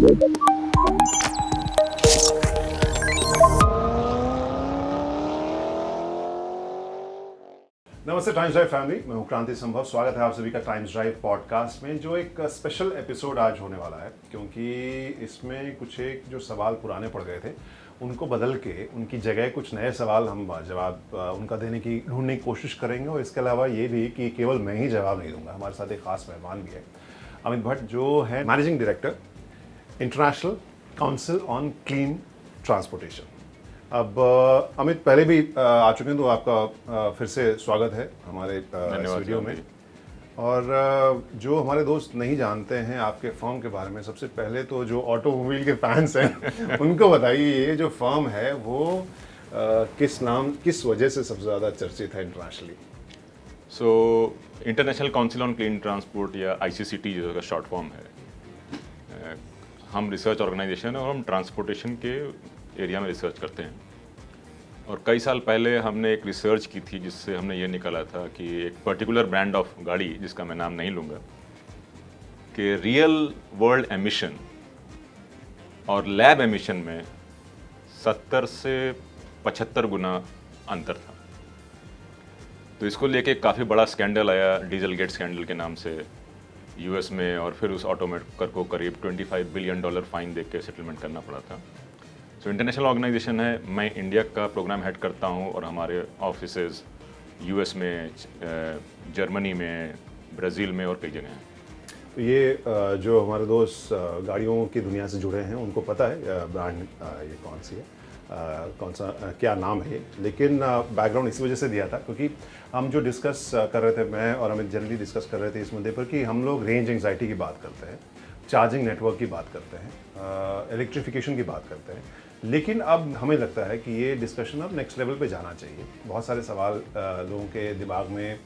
नमस्ते times drive family, मैं हूं क्रांति संभव। स्वागत है आप सभी का टाइम्स ड्राइव पॉडकास्ट में, जो एक स्पेशल एपिसोड आज होने वाला है, क्योंकि इसमें कुछ एक जो सवाल पुराने पड़ गए थे उनको बदल के उनकी जगह कुछ नए सवाल हम जवाब उनका देने की ढूंढने की कोशिश करेंगे। और इसके अलावा ये भी कि केवल मैं ही जवाब नहीं दूंगा, हमारे साथ एक खास मेहमान भी है, अमित भट्ट, जो है managing director international council on clean transportation. अब अमित पहले भी आ चुके हैं, तो आपका फिर से स्वागत है हमारे इस वीडियो में। और जो हमारे दोस्त नहीं जानते हैं आपके फर्म के बारे में, सबसे पहले तो जो ऑटोमोबाइल के फैंस हैं उनको बताइए, ये जो फर्म है वो किस वजह से सबसे ज़्यादा चर्चित है internationally? So international council on clean transport या ICCT जो शॉर्ट फॉर्म है, हम रिसर्च ऑर्गेनाइजेशन है और हम ट्रांसपोर्टेशन के एरिया में रिसर्च करते हैं। और कई साल पहले हमने एक रिसर्च की थी जिससे हमने ये निकाला था कि एक पर्टिकुलर ब्रांड ऑफ गाड़ी, जिसका मैं नाम नहीं लूँगा, कि रियल वर्ल्ड एमिशन और लैब एमिशन में 70 से 75 गुना अंतर था। तो इसको लेके काफ़ी बड़ा स्कैंडल आया, डीजल गेट स्कैंडल के नाम से, US में। और फिर उस ऑटोमेकर को करीब $25 बिलियन फाइन दे के सेटलमेंट करना पड़ा था। तो इंटरनेशनल ऑर्गेनाइजेशन है, मैं इंडिया का प्रोग्राम हेड करता हूँ और हमारे ऑफिसेज US में, जर्मनी में, ब्राज़ील में और कई जगह हैं। तो ये जो हमारे दोस्त गाड़ियों की दुनिया से जुड़े हैं उनको पता है ब्रांड ये कौन सी है, कौन सा क्या नाम है ये। लेकिन बैकग्राउंड इसी वजह से दिया था क्योंकि हम जो डिस्कस कर रहे थे, मैं और अमित जनरली डिस्कस कर रहे थे इस मुद्दे पर कि हम लोग रेंज एंग्जाइटी की बात करते हैं, चार्जिंग नेटवर्क की बात करते हैं, इलेक्ट्रिफिकेशन की बात करते हैं। लेकिन अब हमें लगता है कि ये डिस्कशन अब नेक्स्ट लेवल पे जाना चाहिए। बहुत सारे सवाल लोगों के दिमाग में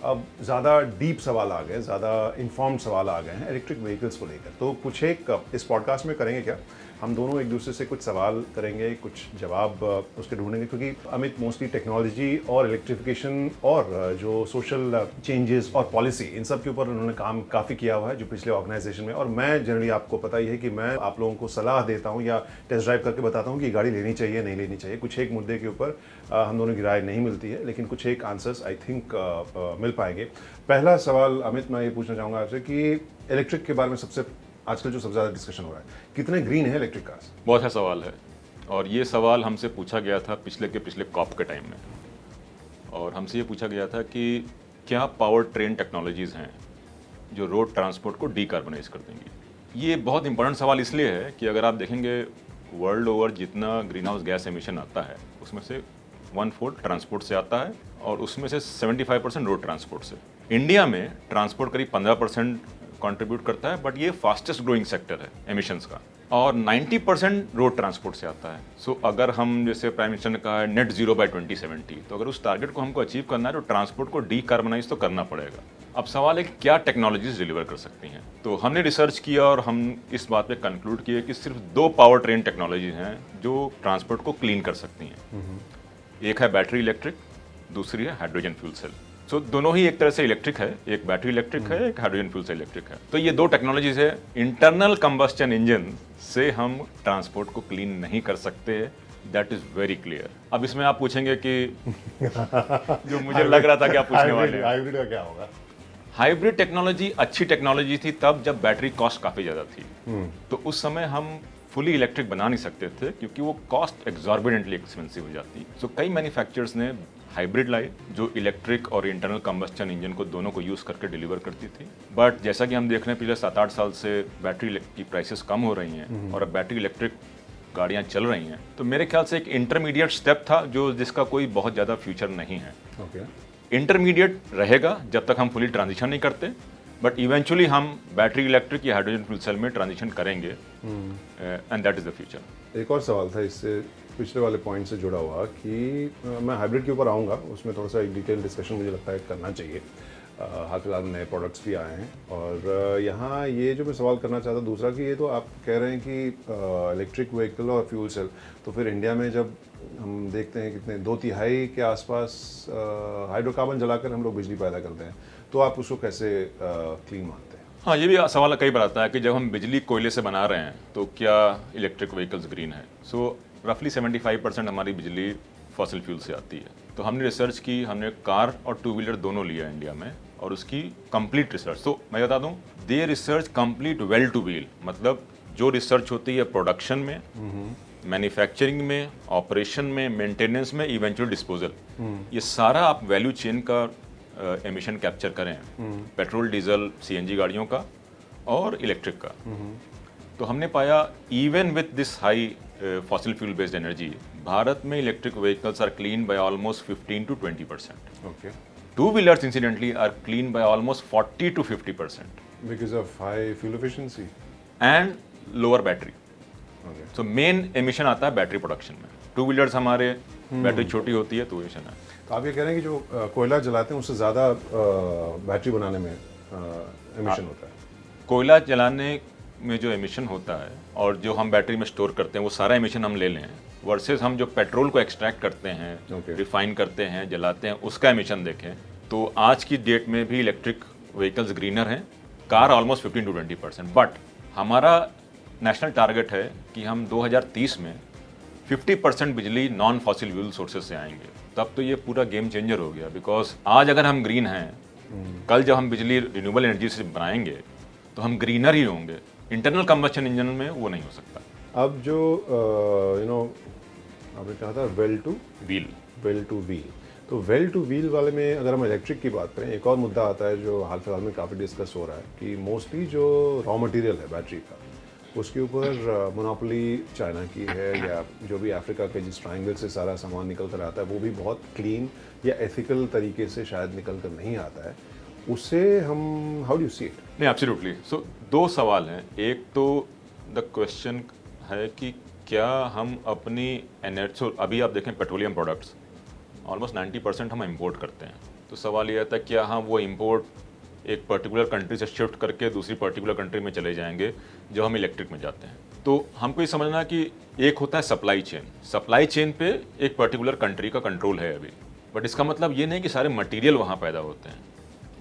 अब ज़्यादा डीप सवाल आ गए, ज़्यादा इन्फॉर्म्ड सवाल आ गए हैं इलेक्ट्रिक व्हीकल्स को लेकर। तो कुछ एक इस पॉडकास्ट में करेंगे क्या, हम दोनों एक दूसरे से कुछ सवाल करेंगे, कुछ जवाब उसके ढूंढेंगे, क्योंकि अमित मोस्टली टेक्नोलॉजी और इलेक्ट्रिफिकेशन और जो सोशल चेंजेस और पॉलिसी, इन सब के ऊपर उन्होंने काम काफ़ी किया हुआ है जो पिछले ऑर्गेनाइजेशन में। और मैं जनरली, आपको पता ही है कि मैं आप लोगों को सलाह देता हूँ या टेस्ट ड्राइव करके बताता हूँ कि गाड़ी लेनी चाहिए नहीं लेनी चाहिए। कुछ एक मुद्दे के ऊपर हम दोनों की राय नहीं मिलती है, लेकिन कुछ एक आंसर्स आई थिंक मिल पाएंगे। पहला सवाल अमित, मैं ये पूछना चाहूँगा आपसे कि इलेक्ट्रिक के बारे में सबसे आजकल जो सबसे ज़्यादा डिस्कशन हो रहा है, कितने ग्रीन है इलेक्ट्रिक कार्स? बहुत अच्छा सवाल है, और ये सवाल हमसे पूछा गया था पिछले कॉप के टाइम में। और हमसे ये पूछा गया था कि क्या पावर ट्रेन टेक्नोलॉजीज़ हैं जो रोड ट्रांसपोर्ट को डीकार्बनाइज कर देंगी। ये बहुत इंपॉर्टेंट सवाल इसलिए है कि अगर आप देखेंगे वर्ल्ड ओवर जितना ग्रीन हाउस गैस एमिशन आता है, उसमें से 1/4 ट्रांसपोर्ट से आता है और उसमें से 75% रोड ट्रांसपोर्ट से। इंडिया में ट्रांसपोर्ट करीब 15% कंट्रीब्यूट करता है, बट ये फास्टेस्ट ग्रोइंग सेक्टर है एमिशंस का, और 90% रोड ट्रांसपोर्ट से आता है। सो अगर हम, जैसे प्राइम मिनिस्टर ने कहा है नेट जीरो बाय 2070, तो अगर उस टारगेट को हमको अचीव करना है तो ट्रांसपोर्ट को डीकार्बनाइज तो करना पड़ेगा। अब सवाल है कि क्या टेक्नोलॉजीज डिलीवर कर सकती हैं। तो हमने रिसर्च किया और हम इस बात पे कंक्लूड किए कि सिर्फ 2 पावर ट्रेन टेक्नोलॉजीज हैं जो ट्रांसपोर्ट को क्लीन कर सकती हैं। एक है बैटरी इलेक्ट्रिक, दूसरी है हाइड्रोजन फ्यूल सेल। सो दोनों ही एक तरह से इलेक्ट्रिक है, एक बैटरी इलेक्ट्रिक है, एक हाइड्रोजन फ्यूल सेल इलेक्ट्रिक है। तो ये 2 टेक्नोलॉजीज है। इंटरनल कंबस्टन इंजन से हम ट्रांसपोर्ट को क्लीन नहीं कर सकते, दैट इज वेरी क्लियर। अब इसमें आप पूछेंगे कि जो मुझे लग रहा था कि आप पूछने वाले हैं, हाइब्रिड का क्या होगा? हाइब्रिड टेक्नोलॉजी अच्छी टेक्नोलॉजी थी तब जब बैटरी कॉस्ट काफ़ी ज़्यादा थी। तो उस समय हम फुली इलेक्ट्रिक बना नहीं सकते थे क्योंकि वो कॉस्ट एग्जॉर्बिडेंटली एक्सपेंसिव हो जाती। सो कई मैन्युफैक्चरर्स ने हाइब्रिड लाई जो इलेक्ट्रिक और इंटरनल कंबस्टन इंजन को दोनों को यूज़ करके डिलीवर करती थी। बट जैसा कि हम देख रहे हैं पिछले 7-8 साल से बैटरी की प्राइसेस कम हो रही हैं और अब बैटरी इलेक्ट्रिक गाड़ियाँ चल रही हैं। तो मेरे ख्याल से एक इंटरमीडिएट स्टेप था जिसका कोई बहुत ज़्यादा फ्यूचर नहीं है। इंटरमीडिएट रहेगा जब तक हम फुली ट्रांजिशन नहीं करते, बट इवेंचुअली हम बैटरी इलेक्ट्रिक या हाइड्रोजन फ्यूल सेल में ट्रांजिशन करेंगे, and that is the future. एक और सवाल था इससे पिछले वाले पॉइंट से जुड़ा हुआ कि मैं हाइब्रिड के ऊपर आऊँगा, उसमें थोड़ा सा एक डिटेल डिस्कशन मुझे लगता है करना चाहिए। हाल फिलहाल में नए प्रोडक्ट्स भी आए हैं और यहाँ ये जो मैं सवाल करना चाहता हूँ दूसरा कि ये तो आप कह रहे हैं कि इलेक्ट्रिक व्हीकल और फ्यूल सेल, तो फिर इंडिया में जब हम देखते हैं कितने 2/3 के आसपास हाइड्रोकार्बन जलाकर हम लोग बिजली पैदा करते हैं, तो आप उसको कैसे क्लीन मानते हैं? हाँ, ये भी सवाल कई बार आता है कि जब हम बिजली कोयले से बना रहे हैं तो क्या इलेक्ट्रिक व्हीकल्स ग्रीन है। सो रफली 75% हमारी बिजली फॉसिल फ्यूल से आती है। तो हमने रिसर्च की, हमने कार और टू व्हीलर दोनों लिया इंडिया में और उसकी कंप्लीट रिसर्च। तो मैं बता दूं, they research complete well to wheel, मतलब जो रिसर्च होती है प्रोडक्शन में, मैन्युफैक्चरिंग में, ऑपरेशन में, मेंटेनेंस में, इवेंचुअल डिस्पोजल, ये सारा आप वैल्यू चेन का एमिशन कैप्चर करें, पेट्रोल, डीजल, सीएनजी गाड़ियों का और इलेक्ट्रिक का। तो हमने पाया even with this high fossil fuel based energy, Bharat में electric vehicles are clean by almost 15 to 20%। Okay, two wheelers incidentally are clean by almost 40 to 50% because of high fuel efficiency. And lower battery. Okay, so main emission आता है battery production में। Two wheelers हमारे battery छोटी होती है तो emission है। तो आप ये कह रहे हैं कि जो कोयला जलाते हैं उससे ज़्यादा बैटरी बनाने में एमिशन होता है। कोयला जलाने में जो एमिशन होता है और जो हम बैटरी में स्टोर करते हैं वो सारा एमिशन हम ले लें, वर्सेस हम जो पेट्रोल को एक्सट्रैक्ट करते हैं, Okay. रिफाइन करते हैं, जलाते हैं, उसका एमिशन देखें तो आज की डेट में भी इलेक्ट्रिक व्हीकल्स ग्रीनर हैं, कार ऑलमोस्ट 15 to 20%। बट हमारा नेशनल टारगेट है कि हम 2030 में 50% बिजली नॉन फॉसिल फ्यूल सोर्सेज से आएंगे। तब तो ये पूरा गेम चेंजर हो गया, बिकॉज आज अगर हम ग्रीन हैं, कल जब हम बिजली रिन्यूएबल एनर्जी से बनाएंगे तो हम ग्रीनर ही होंगे। इंटरनल कंबशन इंजन में वो नहीं हो सकता। अब जो आपने कहा था वेल टू व्हील व्हील, तो वेल टू व्हील वाले में अगर हम इलेक्ट्रिक की बात करें, एक और मुद्दा आता है जो हाल फिलहाल में काफ़ी डिस्कस हो रहा है कि मोस्टली जो रॉ मटेरियल है बैटरी का, उसके ऊपर मोनोपोली चाइना की है, या जो भी अफ्रीका के जिस ट्रायंगल से सारा सामान निकल कर आता है वो भी बहुत क्लीन या एथिकल तरीके से शायद निकल कर नहीं आता है। उससे हम how do you see it? नहीं, एब्सोल्युटली। सो दो सवाल हैं। एक तो द क्वेश्चन है कि क्या हम अपनी एनर्जी, अभी आप देखें पेट्रोलियम प्रोडक्ट्स ऑलमोस्ट 90% हम इंपोर्ट करते हैं। तो सवाल ये आता है क्या हम वो इंपोर्ट एक पर्टिकुलर कंट्री से शिफ्ट करके दूसरी पर्टिकुलर कंट्री में चले जाएंगे जब हम इलेक्ट्रिक में जाते हैं। तो हमको ये समझना कि एक होता है सप्लाई चेन पे एक पर्टिकुलर कंट्री का कंट्रोल है अभी, बट इसका मतलब ये नहीं कि सारे मटेरियल वहाँ पैदा होते हैं।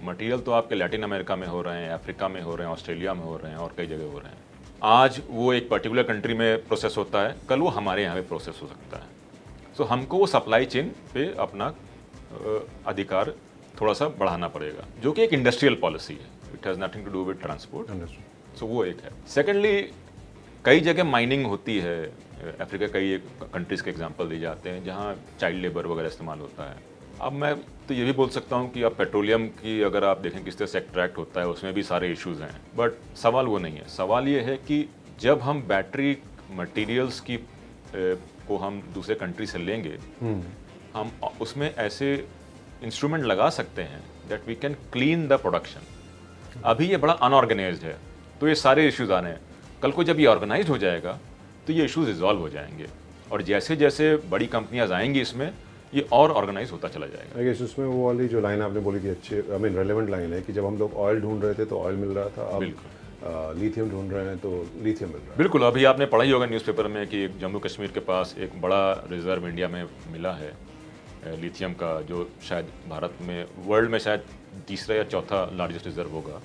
मटेरियल तो आपके लैटिन अमेरिका में हो रहे हैं, अफ्रीका में हो रहे हैं, ऑस्ट्रेलिया में हो रहे हैं और कई जगह हो रहे हैं। आज वो एक पर्टिकुलर कंट्री में प्रोसेस होता है, कल वो हमारे यहाँ पे प्रोसेस हो सकता है। सो हमको वो सप्लाई चेन पे अपना अधिकार थोड़ा सा बढ़ाना पड़ेगा, जो कि एक इंडस्ट्रियल पॉलिसी है। It has nothing to do with transport. So वो एक है। सेकेंडली, कई जगह माइनिंग होती है। अफ्रीका कई कंट्रीज के एग्जांपल दिए जाते हैं जहाँ चाइल्ड लेबर वगैरह इस्तेमाल होता है। अब मैं तो ये भी बोल सकता हूँ कि अब पेट्रोलियम की अगर आप देखें किस तरह से एक्सट्रैक्ट होता है, उसमें भी सारे इश्यूज हैं, बट सवाल वो नहीं है। सवाल ये है कि जब हम बैटरी मटेरियल्स की को हम दूसरे कंट्री से लेंगे, हम उसमें ऐसे इंस्ट्रूमेंट लगा सकते हैं that we can clean the production. अभी ये बड़ा अनऑर्गेनाइज्ड है, तो ये सारे इश्यूज आ रहे हैं। कल को जब ये ऑर्गेनाइज हो जाएगा तो ये इश्यूज रिजॉल्व हो जाएंगे, और जैसे जैसे बड़ी कंपनियां आएंगी इसमें ये और ऑर्गेनाइज होता चला जाएगा। आई गेस उसमें वो वाली जो लाइन आपने बोली थी अच्छी, आई मीन रेलेवेंट लाइन है कि जब हम लोग ऑयल ढूंढ रहे थे तो ऑयल मिल रहा था, अब लिथियम ढूंढ रहे हैं तो लिथियम मिल रहा है। बिल्कुल। अभी आपने पढ़ा ही होगा न्यूज़पेपर में कि जम्मू कश्मीर के पास एक बड़ा रिजर्व इंडिया में मिला है लिथियम का, जो शायद भारत में, वर्ल्ड में शायद तीसरा या चौथा लार्जेस्ट रिजर्व होगा।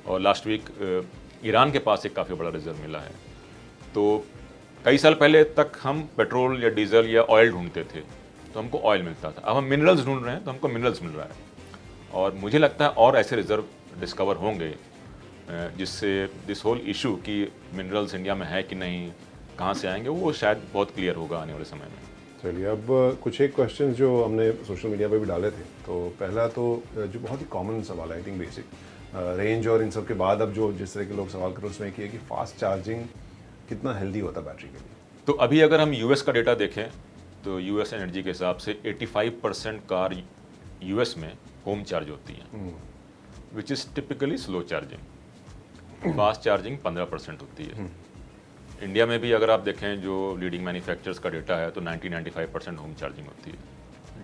और लास्ट वीक ईरान के पास एक काफ़ी बड़ा रिजर्व मिला है। तो कई साल पहले तक हम पेट्रोल या डीजल या ऑयल ढूंढते थे तो हमको ऑयल मिलता था। अब हम मिनरल्स ढूंढ रहे हैं तो हमको मिनरल्स मिल रहा है। और मुझे लगता है और ऐसे रिजर्व डिस्कवर होंगे जिससे दिस होल इशू कि मिनरल्स इंडिया में है कि नहीं, कहाँ से आएंगे, वो शायद बहुत क्लियर होगा आने वाले समय में। चलिए, अब कुछ एक क्वेश्चन जो हमने सोशल मीडिया पे भी डाले थे, तो पहला तो जो बहुत ही कॉमन सवाल है, आई थिंक बेसिक रेंज और इन सब के बाद अब जो जिस तरह के लोग सवाल कर रहे हैं उसमें कि फास्ट चार्जिंग कितना हेल्दी होता है बैटरी के लिए। तो अभी अगर हम यूएस का डेटा देखें तो यूएस एनर्जी के हिसाब से 85% कार यूएस में होम चार्ज होती हैं, which is typically slow charging. Fast charging 15% होती है। इंडिया में भी अगर आप देखें जो लीडिंग मैन्युफैक्चरर्स का डेटा है तो 90-95% होम चार्जिंग होती है।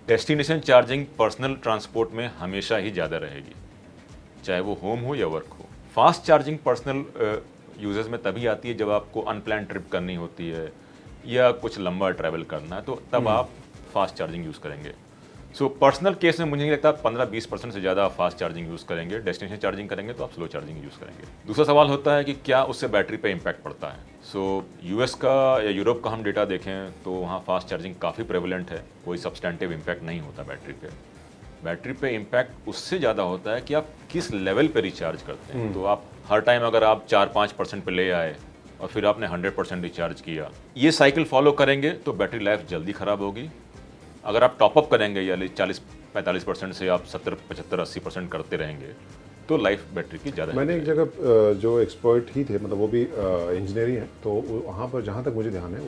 डेस्टिनेशन चार्जिंग पर्सनल ट्रांसपोर्ट में हमेशा ही ज़्यादा रहेगी, चाहे वो होम हो या वर्क हो। फास्ट चार्जिंग पर्सनल यूजेस में तभी आती है जब आपको अनप्लान ट्रिप करनी होती है या कुछ लंबा ट्रैवल करना है, तो तब आप फास्ट चार्जिंग यूज़ करेंगे। सो पर्सनल केस में मुझे नहीं लगता 15-20% से ज़्यादा फास्ट चार्जिंग यूज़ करेंगे। डेस्टिनेशन चार्जिंग करेंगे तो आप स्लो चार्जिंग यूज़ करेंगे। दूसरा सवाल होता है कि क्या उससे बैटरी पे इम्पैक्ट पड़ता है। सो यूएस का या यूरोप का हम डेटा देखें तो वहाँ फास्ट चार्जिंग काफ़ी प्रेवलेंट है, कोई सब्सटेंटिव इम्पैक्ट नहीं होता बैटरी पे। बैटरी पे इम्पैक्ट उससे ज़्यादा होता है कि आप किस लेवल पे रिचार्ज करते हैं। तो आप हर टाइम अगर आप 4-5% पे ले आए और फिर आपने 100% रिचार्ज किया, ये साइकिल फॉलो करेंगे तो बैटरी लाइफ जल्दी ख़राब होगी। अगर आप टॉपअप करेंगे या 40-45% से आप 70-75-80% करते रहेंगे तो लाइफ बैटरी की ज़्यादा। मैंने एक जगह जो एक्सपर्ट ही थे, मतलब वो भी इंजीनियर ही हैं, तो वहाँ पर जहाँ तक मुझे ध्यान है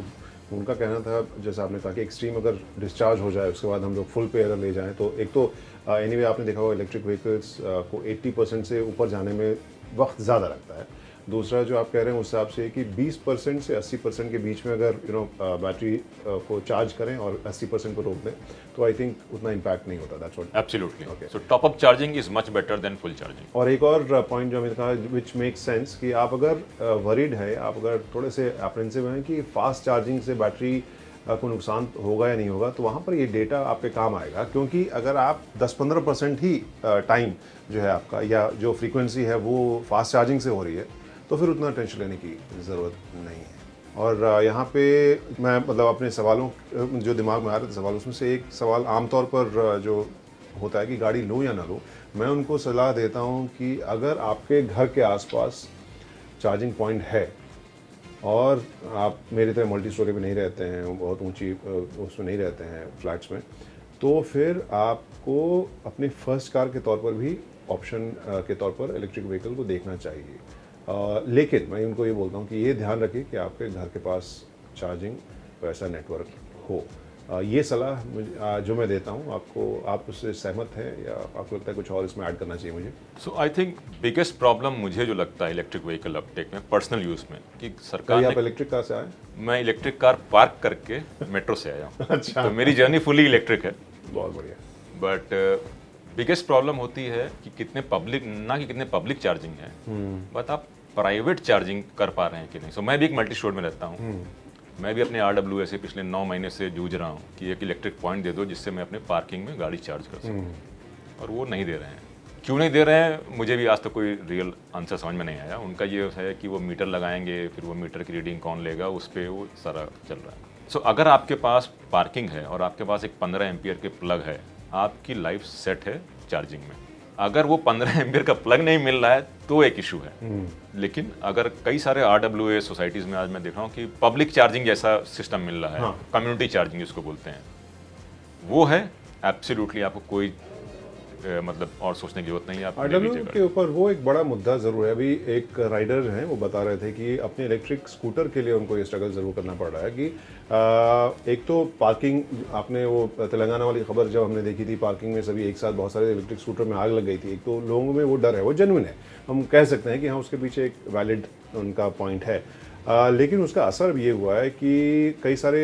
उनका कहना था, जैसा आपने कहा कि एक्सट्रीम अगर डिस्चार्ज हो जाए उसके बाद हम लोग फुल पे अगर ले जाएं तो एक तो एनीवे आपने देखा होगा इलेक्ट्रिक व्हीकल्स को 80% से ऊपर जाने में वक्त ज़्यादा लगता है। दूसरा जो आप कह रहे हैं उस हिसाब से कि 20% से 80% के बीच में अगर बैटरी को चार्ज करें और 80% को रोक दें तो आई थिंक उतना इम्पैक्ट नहीं होता। That's what absolutely. So top up charging is much better than full charging. और एक और पॉइंट जो मैंने कहा विच मेक्स सेंस कि आप अगर वरीड है, आप अगर थोड़े से अप्रेंसिव हैं कि फास्ट चार्जिंग से बैटरी को नुकसान होगा या नहीं होगा, तो वहाँ पर ये डेटा आपके काम आएगा। क्योंकि अगर आप 10-15% ही टाइम जो है आपका या जो फ्रीक्वेंसी है वो फास्ट चार्जिंग से हो रही है तो फिर उतना टेंशन लेने की ज़रूरत नहीं है। और यहाँ पे मैं मतलब अपने सवालों जो दिमाग में आ रहे थे सवाल, उसमें से एक सवाल आमतौर पर जो होता है कि गाड़ी लो या ना लो, मैं उनको सलाह देता हूँ कि अगर आपके घर के आसपास चार्जिंग पॉइंट है और आप मेरी तरह मल्टी स्टोरी में नहीं रहते हैं, बहुत ऊंची उसमें नहीं रहते हैं फ्लैट्स में, तो फिर आपको अपनी फर्स्ट कार के तौर पर भी ऑप्शन के तौर पर इलेक्ट्रिक व्हीकल को देखना चाहिए। लेकिन मैं उनको ये बोलता हूँ कि ये ध्यान रखिए कि आपके घर के पास चार्जिंग वैसा नेटवर्क हो। ये सलाह जो मैं देता हूँ आपको, आप उससे सहमत हैं या आपको लगता है कुछ और इसमें ऐड करना चाहिए मुझे? सो आई थिंक बिगेस्ट प्रॉब्लम मुझे जो लगता है इलेक्ट्रिक व्हीकल अपटेक में पर्सनल यूज़ में कि सरकार आप इलेक्ट्रिक कार से आए? मैं इलेक्ट्रिक कार पार्क करके मेट्रो से आया हूँ। अच्छा, तो मेरी जर्नी फुली इलेक्ट्रिक है। बहुत बढ़िया। बट बिगेस्ट प्रॉब्लम होती है कि कितने पब्लिक चार्जिंग है, बट आप प्राइवेट चार्जिंग कर पा रहे हैं कि नहीं। सो मैं भी एक मल्टी स्टोर में रहता हूँ, मैं भी अपने RWA से पिछले 9 महीने से जूझ रहा हूँ कि एक इलेक्ट्रिक पॉइंट दे दो जिससे मैं अपने पार्किंग में गाड़ी चार्ज कर सकूँ, और वो नहीं दे रहे हैं। क्यों नहीं दे रहे हैं मुझे भी आज तक कोई रियल आंसर समझ में नहीं आया। उनका ये है कि वो मीटर लगाएंगे, फिर वो मीटर की रीडिंग कौन लेगा, उस पर वो सारा चल रहा है। सो अगर आपके पास पार्किंग है और आपके पास एक 15 एम्पियर के प्लग है, आपकी लाइफ सेट है चार्जिंग में। अगर वो 15 एम्पियर का प्लग नहीं मिल रहा है तो एक इशू है। लेकिन अगर कई सारे RWA सोसाइटीज़ में आज मैं देख रहा हूँ कि पब्लिक चार्जिंग जैसा सिस्टम मिल रहा है, हाँ। कम्युनिटी चार्जिंग जिसको बोलते हैं, वो है एब्सोल्युटली आपको कोई मतलब और सोचने की जरूरत नहीं है। आप ले RWA लीजिएगा। के ऊपर वो एक बड़ा मुद्दा ज़रूर है। अभी एक राइडर हैं वो बता रहे थे कि अपने इलेक्ट्रिक स्कूटर के लिए उनको ये स्ट्रगल ज़रूर करना पड़ रहा है कि एक तो पार्किंग, आपने वो तेलंगाना वाली खबर जब हमने देखी थी, पार्किंग में सभी एक साथ बहुत सारे इलेक्ट्रिक स्कूटर में आग लग गई थी। एक तो लोगों में वो डर है, वो जेन्युइन है, हम कह सकते हैं कि हाँ उसके पीछे एक वैलिड उनका पॉइंट है। लेकिन उसका असर भी ये हुआ है कि कई सारे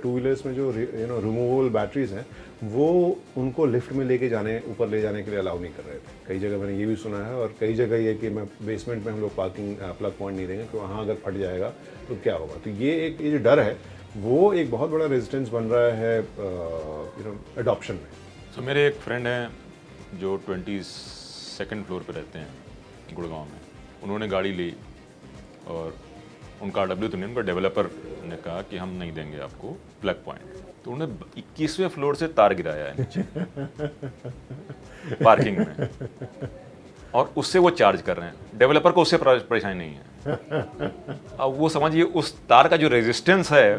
टू व्हीलर्स में जो रिमूवेबल बैटरीज हैं वो उनको लिफ्ट में लेके जाने, ऊपर ले जाने के लिए अलाउ नहीं कर रहे थे। कई जगह मैंने ये भी सुना है, और कई जगह ये कि मैं बेसमेंट में हम लोग पार्किंग प्लग पॉइंट नहीं देंगे, तो वहाँ अगर फट जाएगा तो क्या होगा। तो ये जो डर है वो एक बहुत बड़ा रेजिस्टेंस बन रहा है अडॉप्शन में। सो मेरे एक फ्रेंड हैं जो 22nd फ्लोर पे रहते हैं गुड़गांव में। उन्होंने गाड़ी ली और उनका RW तो नहीं, उनका डेवलपर ने कहा कि हम नहीं देंगे आपको प्लग पॉइंट। तो उन्होंने 21वें फ्लोर से तार गिराया है नीचे पार्किंग में, और उससे वो चार्ज कर रहे हैं। डेवलपर को उससे परेशानी नहीं है। अब वो समझिए उस तार का जो रेजिस्टेंस है,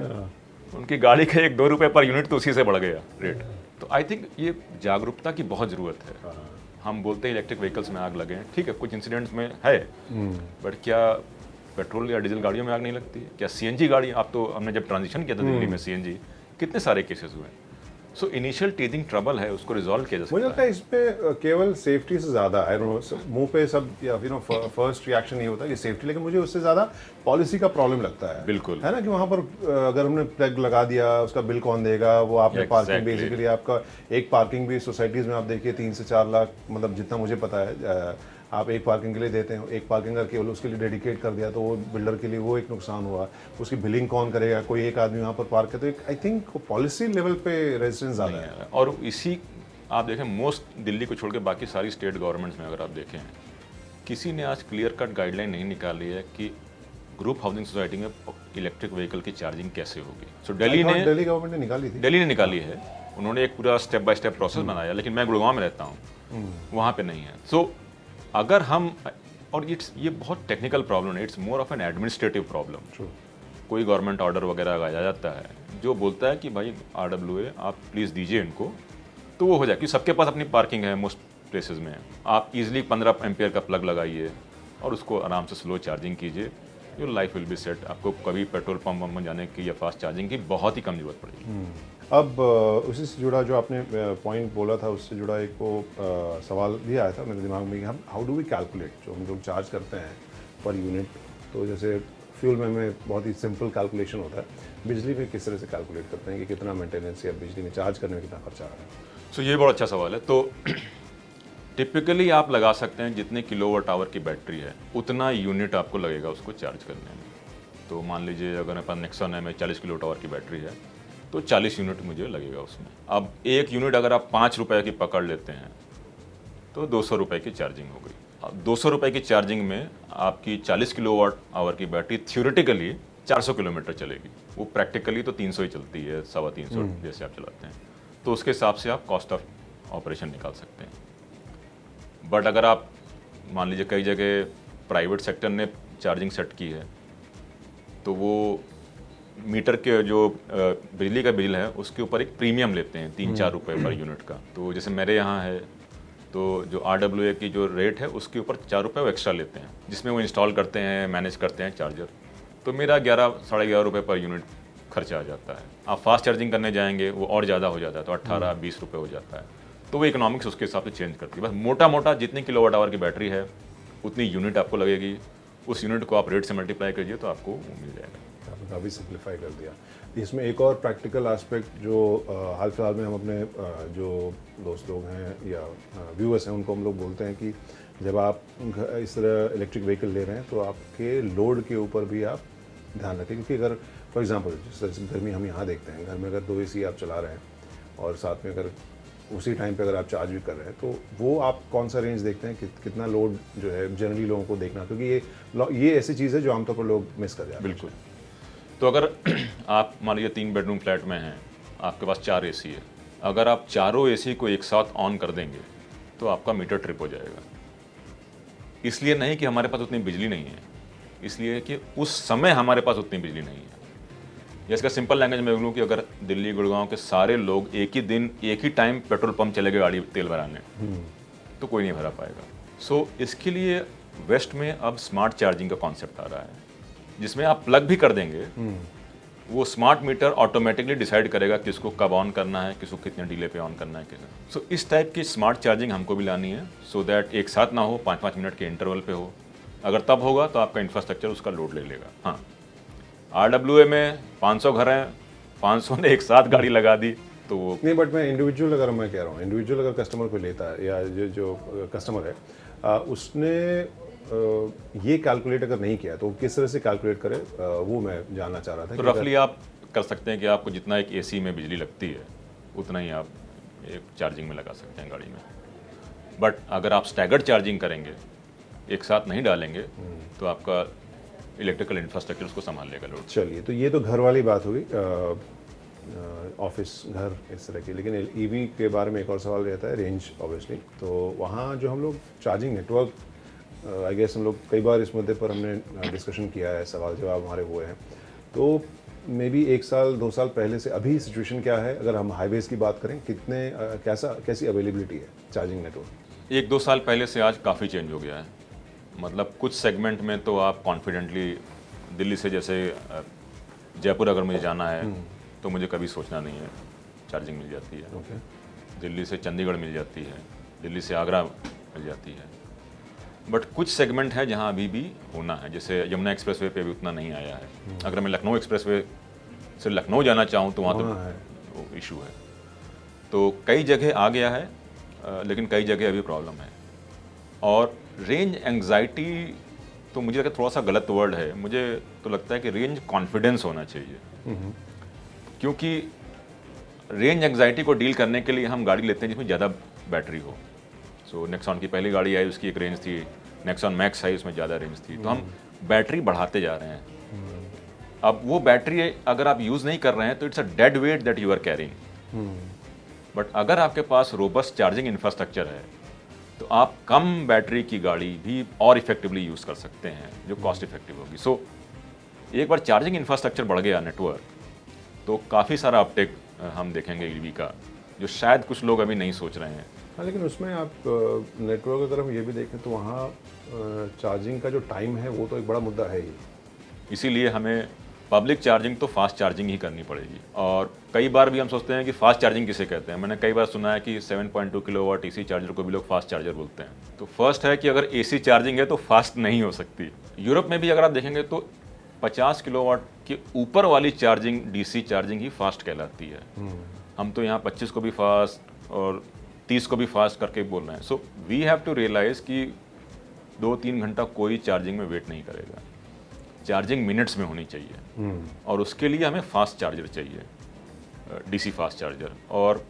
उनकी गाड़ी का 1-2 रुपए पर यूनिट तो उसी से बढ़ गया रेट। तो आई थिंक ये जागरूकता की बहुत ज़रूरत है। हम बोलते हैं इलेक्ट्रिक व्हीकल्स में आग लगे, ठीक है कुछ इंसिडेंट्स में है, बट क्या पेट्रोल या डीजल गाड़ियों में आग नहीं लगती है? क्या CNG गाड़ी, आप तो हमने जब ट्रांजिशन किया था दिल्ली में CNG, कितने सारे केसेस हुए। सो इनिशियल टीजिंग ट्रबल है, उसको रिजॉल्व किया जा सकता है। मुझे लगता है इसमें केवल सेफ्टी से ज़्यादा, आई डोंट नो, मुंह पे सब या फर्स्ट रिएक्शन ये होता है कि सेफ्टी, लेकिन मुझे उससे ज़्यादा पॉलिसी का प्रॉब्लम लगता है। बिल्कुल है ना, कि वहाँ पर अगर हमने प्लग लगा दिया, उसका बिल कौन देगा? वो आपने पार्किंग बेसिकली आपका एक पार्किंग भी सोसाइटीज़ में आप देखिए 3 से 4 लाख, मतलब जितना मुझे पता है आप एक पार्किंग के लिए देते हैं। एक पार्किंग अगर केवल उसके लिए डेडिकेट कर दिया तो वो बिल्डर के लिए वो एक नुकसान हुआ। उसकी बिलिंग कौन करेगा? कोई एक आदमी वहाँ पर पार्क है। तो आई थिंक पॉलिसी लेवल पे रेजिस्टेंस ज़्यादा है। और इसी आप देखें मोस्ट दिल्ली को छोड़ के बाकी सारी स्टेट गवर्नमेंट्स में अगर आप देखें, किसी ने आज क्लियर कट गाइडलाइन नहीं निकाली है कि ग्रुप हाउसिंग सोसाइटी में इलेक्ट्रिक व्हीकल की चार्जिंग कैसे होगी। सो दिल्ली गवर्नमेंट ने निकाली थी। दिल्ली ने निकाली है, उन्होंने एक पूरा स्टेप बाय स्टेप प्रोसेस बनाया, लेकिन मैं गुड़गांव में रहता हूँ, वहाँ पे नहीं है। सो अगर हम, और ये बहुत टेक्निकल प्रॉब्लम है, it's more of N administrative problem. कोई गवर्नमेंट ऑर्डर वगैरह आ जाता है जो बोलता है कि भाई RWA आप प्लीज़ दीजिए इनको, तो वो हो जाए, क्योंकि सबके पास अपनी पार्किंग है मोस्ट प्लेसेस में। आप इजीली 15 एम्पियर का प्लग लगाइए और उसको आराम से स्लो चार्जिंग कीजिए, your life will be set. आपको कभी पेट्रोल पंप में जाने की या फास्ट चार्जिंग की बहुत ही कम जरूरत पड़ेगी। अब उसी से जुड़ा जो आपने पॉइंट बोला था, उससे जुड़ा एक वो सवाल भी आया था मेरे दिमाग में कि हम हाउ डू वी कैलकुलेट जो हम लोग चार्ज करते हैं पर यूनिट। तो जैसे फ्यूल में बहुत ही सिंपल कैलकुलेशन होता है, बिजली में किस तरह से कैलकुलेट करते हैं कि कितना मेंटेनेंस या बिजली में चार्ज करने में कितना खर्चा आ रहा है? सो ये बहुत अच्छा सवाल है। तो टिपिकली आप लगा सकते हैं जितने किलोवाट आवर की बैटरी है उतना यूनिट आपको लगेगा उसको चार्ज करने में। तो मान लीजिए अगर मेरे पास नेक्सॉन है में 40 किलोवाट आवर की बैटरी है तो 40 यूनिट मुझे लगेगा उसमें। अब एक यूनिट अगर आप 5 रुपये की पकड़ लेते हैं तो 200 रुपये की चार्जिंग हो गई। अब 200 रुपये की चार्जिंग में आपकी 40 किलोवाट आवर की बैटरी थ्योरेटिकली 400 किलोमीटर चलेगी, वो प्रैक्टिकली तो 300 ही चलती है, 350 जैसे आप चलाते हैं। तो उसके हिसाब से आप कॉस्ट ऑफ ऑपरेशन निकाल सकते हैं। बट अगर आप मान लीजिए कई जगह प्राइवेट सेक्टर ने चार्जिंग सेट की है तो वो मीटर के जो बिजली का बिल है उसके ऊपर एक प्रीमियम लेते हैं 3-4 रुपये पर यूनिट का। तो जैसे मेरे यहाँ है तो जो RWA की जो रेट है उसके ऊपर 4 रुपये वो एक्स्ट्रा लेते हैं, जिसमें वो इंस्टॉल करते हैं, मैनेज करते हैं चार्जर। तो मेरा 11-11.5 रुपये पर यूनिट खर्चा आ जाता है। आप फास्ट चार्जिंग करने जाएंगे वो और ज़्यादा हो जाता है, तो 18-20 रुपये हो जाता है। तो वो इकोनॉमिक्स उसके हिसाब से चेंज करती है। बस मोटा मोटा जितनी किलोवाट आवर की बैटरी है उतनी यूनिट आपको लगेगी, उस यूनिट को आप रेट से मल्टीप्लाई करिए तो आपको वो मिल जाएगा। आपने काफ़ी सिंप्लीफाई कर दिया। इसमें एक और प्रैक्टिकल एस्पेक्ट जो हाल फिलहाल में हम अपने जो दोस्त लोग हैं या व्यूअर्स हैं उनको हम लोग बोलते हैं कि जब आप इस तरह इलेक्ट्रिक व्हीकल ले रहे हैं तो आपके लोड के ऊपर भी आप ध्यान रखें, क्योंकि अगर फॉर एग्जांपल जिस तरह से गर्मी हम यहाँ देखते हैं, घर में अगर 2 AC आप चला रहे हैं और साथ में अगर उसी टाइम पे अगर आप चार्ज भी कर रहे हैं तो वो आप कौन सा रेंज देखते हैं, कितना लोड जो है जनरली लोगों को देखना, क्योंकि ये ऐसी चीज़ है जो आमतौर पर लोग मिस कर जाते हैं। बिल्कुल। तो अगर आप मान लीजिए 3 बेडरूम फ्लैट में हैं, आपके पास 4 AC है, अगर आप चारों AC को एक साथ ऑन कर देंगे तो आपका मीटर ट्रिप हो जाएगा। इसलिए नहीं कि हमारे पास उतनी बिजली नहीं है, इसलिए कि उस समय हमारे पास उतनी बिजली नहीं है। या इसका सिंपल लैंग्वेज में बोलूँ कि अगर दिल्ली गुड़गांव के सारे लोग एक ही दिन एक ही टाइम पेट्रोल पंप चले गए गाड़ी तेल भराने तो कोई नहीं भरा पाएगा। सो इसके लिए वेस्ट में अब स्मार्ट चार्जिंग का कॉन्सेप्ट आ रहा है, जिसमें आप प्लग भी कर देंगे, वो स्मार्ट मीटर ऑटोमेटिकली डिसाइड करेगा किसको कब ऑन करना है, किसको कितने डिले पे ऑन करना है किसको। सो इस टाइप की स्मार्ट चार्जिंग हमको भी लानी है, सो दैट एक साथ ना हो, 5-5 मिनट के इंटरवल पे हो। अगर तब होगा तो आपका इंफ्रास्ट्रक्चर उसका लोड ले लेगा। हाँ, RWA में 500 घर हैं, 500 ने एक साथ गाड़ी लगा दी तो वो नहीं, बट मैं इंडिविजुअल अगर मैं कह रहा हूँ, इंडिविजुअल अगर कस्टमर को लेता है या जो कस्टमर है उसने ये कैलकुलेट अगर नहीं किया तो किस तरह से कैलकुलेट करे, वो मैं जानना चाह रहा था। तो रफली आप कर सकते हैं कि आपको जितना एक AC में बिजली लगती है उतना ही आप एक चार्जिंग में लगा सकते हैं गाड़ी में। बट अगर आप स्टैगर्ड चार्जिंग करेंगे, एक साथ नहीं डालेंगे, तो आपका इलेक्ट्रिकल इंफ्रास्ट्रक्चर उसको संभाल लेगा लोड। चलिए, तो ये तो घर वाली बात होगी, ऑफिस घर इस तरह की। लेकिन EV के बारे में एक और सवाल रहता है, रेंज ऑब्वियसली। तो वहाँ जो हम लोग चार्जिंग नेटवर्क, आई गेस हम लोग कई बार इस मुद्दे पर हमने डिस्कशन किया है, सवाल जवाब हमारे हुए हैं। तो मे बी 1 साल 2 साल पहले से अभी सिचुएशन क्या है, अगर हम हाईवेज़ की बात करें, कैसी अवेलेबिलिटी है चार्जिंग नेटवर्क? 1-2 साल पहले से आज काफ़ी चेंज हो गया है। मतलब कुछ सेगमेंट में तो आप कॉन्फिडेंटली दिल्ली से, जैसे जयपुर अगर मुझे जाना है तो मुझे कभी सोचना नहीं है, चार्जिंग मिल जाती है। ओके। दिल्ली से चंडीगढ़ मिल जाती है, दिल्ली से आगरा मिल जाती है। बट कुछ सेगमेंट है जहां अभी भी होना है, जैसे यमुना एक्सप्रेसवे पे भी उतना नहीं आया है। अगर मैं लखनऊ एक्सप्रेसवे से लखनऊ जाना चाहूँ तो वहाँ तो इशू है। तो कई जगह आ गया है, लेकिन कई जगह अभी प्रॉब्लम है। और रेंज एंग्जाइटी तो मुझे लगता है थोड़ा सा गलत वर्ड है, मुझे तो लगता है कि रेंज कॉन्फिडेंस होना चाहिए। क्योंकि रेंज एंग्जाइटी को डील करने के लिए हम गाड़ी लेते हैं जिसमें ज़्यादा बैटरी हो। सो नेक्सॉन की पहली गाड़ी आई, उसकी एक रेंज थी, नेक्सॉन मैक्स आई, उसमें ज़्यादा रेंज थी। तो हम बैटरी बढ़ाते जा रहे हैं। अब वो बैटरी अगर आप यूज़ नहीं कर रहे हैं तो it's a dead weight that you are carrying. But अगर आपके पास रोबस्ट चार्जिंग इंफ्रास्ट्रक्चर है तो आप कम बैटरी की गाड़ी भी और इफेक्टिवली यूज़ कर सकते हैं जो कॉस्ट इफेक्टिव होगी। सो एक बार चार्जिंग इंफ्रास्ट्रक्चर बढ़ गया नेटवर्क, तो काफ़ी सारा अपटेक हम देखेंगे ईवी का, जो शायद कुछ लोग अभी नहीं सोच रहे हैं। हाँ, लेकिन उसमें आप नेटवर्क की तरफ ये भी देखें तो वहाँ चार्जिंग का जो टाइम है वो तो एक बड़ा मुद्दा है ही। इसीलिए हमें पब्लिक चार्जिंग तो फास्ट चार्जिंग ही करनी पड़ेगी। और कई बार भी हम सोचते हैं कि फास्ट चार्जिंग किसे कहते हैं। मैंने कई बार सुना है कि 7.2 किलोवाट एसी चार्जर को भी लोग फास्ट चार्जर बोलते हैं। तो फर्स्ट है कि अगर एसी चार्जिंग है तो फास्ट नहीं हो सकती। यूरोप में भी अगर आप देखेंगे तो 50 किलोवाट के ऊपर वाली चार्जिंग, डीसी चार्जिंग ही फास्ट कहलाती है। हम तो यहाँ 25 को भी फास्ट और 30 को भी फास्ट करके बोल रहे हैं। So we have to realise कि 2-3 घंटा कोई चार्जिंग में वेट नहीं करेगा। चार्जिंग मिनट्स में होनी चाहिए और उसके लिए हमें फास्ट चार्जर चाहिए, डीसी फास्ट चार्जर, और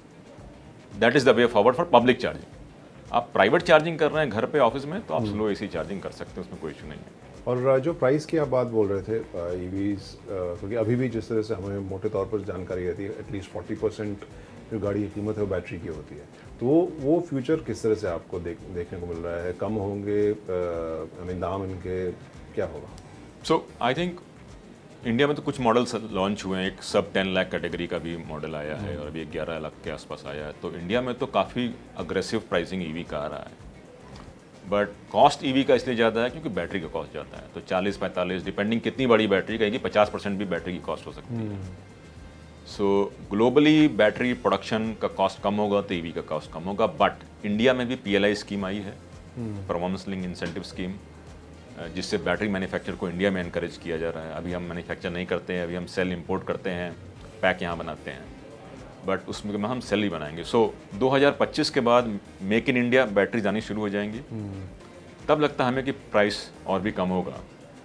that is the way forward for public charging. आप प्राइवेट चार्जिंग कर रहे हैं घर पे, ऑफिस में, तो आप स्लो एसी चार्जिंग कर सकते हैं, उसमें कोई इशू नहीं है। और जो प्राइस की आप बात बोल रहे थे ईवीज, क्योंकि अभी भी जिस तरह से हमें मोटे तौर पर जानकारी रहती है एटलीस्ट 40% जो गाड़ी की कीमत है वो बैटरी की होती है, तो वो फ्यूचर किस तरह से आपको देखने को मिल रहा है? कम होंगे? आई मीन दाम इनके क्या होगा? सो आई थिंक इंडिया में तो कुछ मॉडल्स लॉन्च हुए हैं। एक सब 10 लाख कैटेगरी का भी मॉडल आया है और अभी 11 लाख के आसपास आया है। तो इंडिया में तो काफ़ी अग्रेसिव प्राइसिंग ईवी का आ रहा है। बट कॉस्ट ईवी का इसलिए ज़्यादा है क्योंकि बैटरी का कॉस्ट ज़्यादा है। तो 40-45 डिपेंडिंग कितनी बड़ी बैटरी कहेगी, 50% भी बैटरी की कॉस्ट हो सकती है। सो ग्लोबली बैटरी प्रोडक्शन का कॉस्ट कम होगा तो ईवी का कॉस्ट कम होगा। बट इंडिया में भी PLI स्कीम आई है, परफॉर्मेंस लिंक इंसेंटिव स्कीम, जिससे बैटरी मैन्युफैक्चर को इंडिया में एनकरेज किया जा रहा है। अभी हम मैन्युफैक्चर नहीं करते हैं, अभी हम सेल इंपोर्ट करते हैं, पैक यहाँ बनाते हैं, बट उसमें हम सेल ही बनाएंगे। सो 2025 के बाद मेक इन इंडिया बैटरी जानी शुरू हो जाएंगी। तब लगता है हमें कि प्राइस और भी कम होगा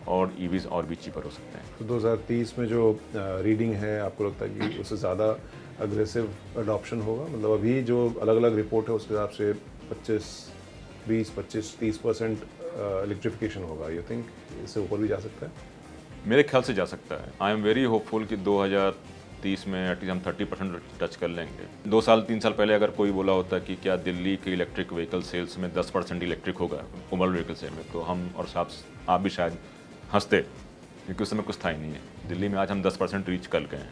और ईवीज और भी चीपर हो सकते हैं। तो 2030 में जो रीडिंग है, आपको लगता है कि उससे ज़्यादा अग्रेसिव अडॉप्शन होगा? मतलब अभी जो अलग अलग रिपोर्ट है उसके हिसाब से 25-30% इलेक्ट्रिफिकेशन होगा। यू थिंक इससे ऊपर भी जा सकता है? मेरे ख्याल से जा सकता है। आई एम वेरी होपफुल कि 2030 में एटलीस्ट हम 30% टच कर लेंगे। 2-3 साल पहले अगर कोई बोला होता कि क्या दिल्ली के इलेक्ट्रिक व्हीकल सेल्स में 10% इलेक्ट्रिक होगा कमर्शियल व्हीकल सेल में, तो हम और आप भी शायद हंसते, क्योंकि उस समय कुछ था ही नहीं है। दिल्ली में आज हम 10% रीच कर गए हैं।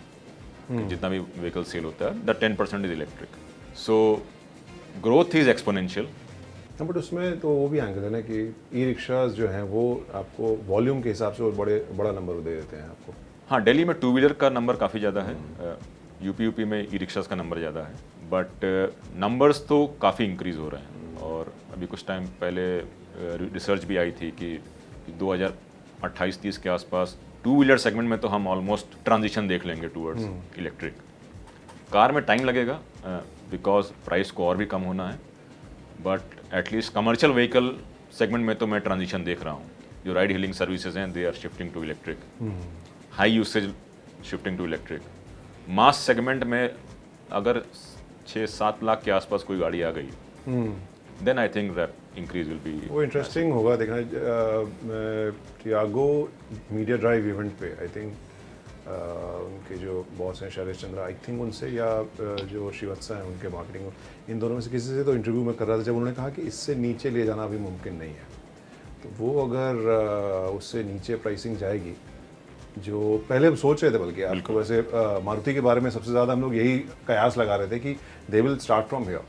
जितना भी व्हीकल सेल होता है the 10% is electric. So growth is exponential. हाँ, बट उसमें तो वो भी एंगल है ना कि ई रिक्शाज जो हैं वो आपको वॉल्यूम के हिसाब से वो बड़ा नंबर दे देते हैं आपको। हाँ, दिल्ली में 2 व्हीलर का नंबर काफ़ी ज़्यादा है, यूपी में ई रिक्शाज का नंबर ज़्यादा है, बट नंबर्स तो काफ़ी इंक्रीज़ हो रहे हैं। और अभी कुछ टाइम पहले रिसर्च भी आई थी कि 2028-30 के आसपास 2 व्हीलर सेगमेंट में तो हम ऑलमोस्ट ट्रांजिशन देख लेंगे टूवर्ड्स इलेक्ट्रिक। कार में टाइम लगेगा बिकॉज प्राइस को और भी कम होना है, but at least commercial vehicle segment में तो मैं ट्रांजिशन देख रहा हूँ। जो राइड हीलिंग सर्विसेज हैं they are shifting to electric, high usage shifting to electric. Mass segment में अगर 6-7 लाख के आसपास कोई गाड़ी आ गई, then I think that increase will be. वो इंटरेस्टिंग होगा देखना। टियागो मीडिया ड्राइव इवेंट पे आई थिंक उनके जो बॉस हैं शैलेश चंद्रा, आई थिंक उनसे या जो श्रीवत्सा हैं उनके मार्केटिंग, इन दोनों में से किसी से तो इंटरव्यू में कर रहा था, जब उन्होंने कहा कि इससे नीचे ले जाना अभी मुमकिन नहीं है। तो वो अगर उससे नीचे प्राइसिंग जाएगी, जो पहले हम सोच रहे थे, बल्कि आपको वैसे मारुति के बारे में सबसे ज़्यादा हम लोग यही कयास लगा रहे थे कि they will start from here,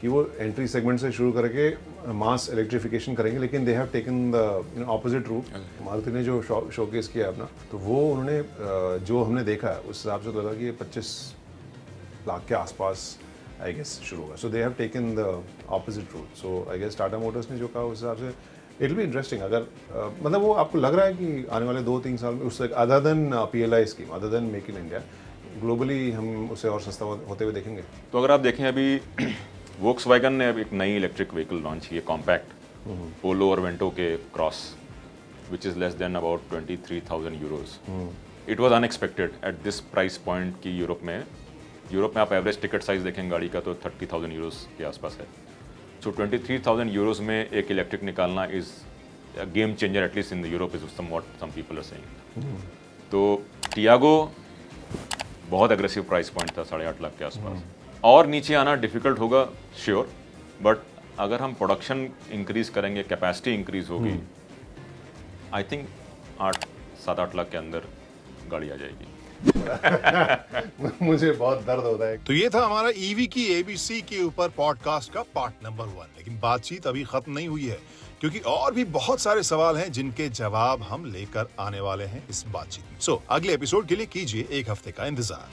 कि वो एंट्री सेगमेंट से शुरू करके मास इलेक्ट्रिफिकेशन करेंगे, लेकिन they have taken the opposite route. Maruti ने जो शोकेस किया अपना, तो वो उन्होंने जो हमने देखा उस हिसाब से लगा कि 25 लाख के आसपास आई गेस शुरू होगा। So they have taken the opposite route. So I guess Tata Motors ने जो कहा उस हिसाब से इट विल बी इंटरेस्टिंग। अगर मतलब वो आपको लग रहा है कि आने वाले 2-3 साल में उससे other than PLI scheme, other than make in India, globally हम उसे और सस्ता होते हुए देखेंगे? तो अगर आप देखें, अभी वोक्सवैगन ने अब एक नई इलेक्ट्रिक व्हीकल लॉन्च की है, कॉम्पैक्ट, पोलो और वेंटो के cross, which is less than about 23,000 euros. It was unexpected at this price point कि यूरोप में यूरोप में आप एवरेज टिकट साइज देखें गाड़ी का तो 30,000 यूरोस के आसपास है। सो 23,000 यूरोस में एक इलेक्ट्रिक निकालना is game changer at least in the Europe is some people are saying. तो टियागो बहुत एग्रेसिव प्राइस पॉइंट था 8.5 लाख के आसपास, और नीचे आना डिफिकल्ट होगा श्योर, बट अगर हम प्रोडक्शन इंक्रीज करेंगे, कैपेसिटी इंक्रीज होगी, आई थिंक 7-8 लाख के अंदर गाड़ी आ जाएगी। मुझे बहुत दर्द होता है। तो ये था हमारा ईवी की एबीसी के ऊपर पॉडकास्ट का पार्ट नंबर 1। लेकिन बातचीत अभी खत्म नहीं हुई है, क्योंकि और भी बहुत सारे सवाल हैं जिनके जवाब हम लेकर आने वाले हैं इस बातचीत में। अगले एपिसोड के लिए कीजिए एक हफ्ते का इंतजार।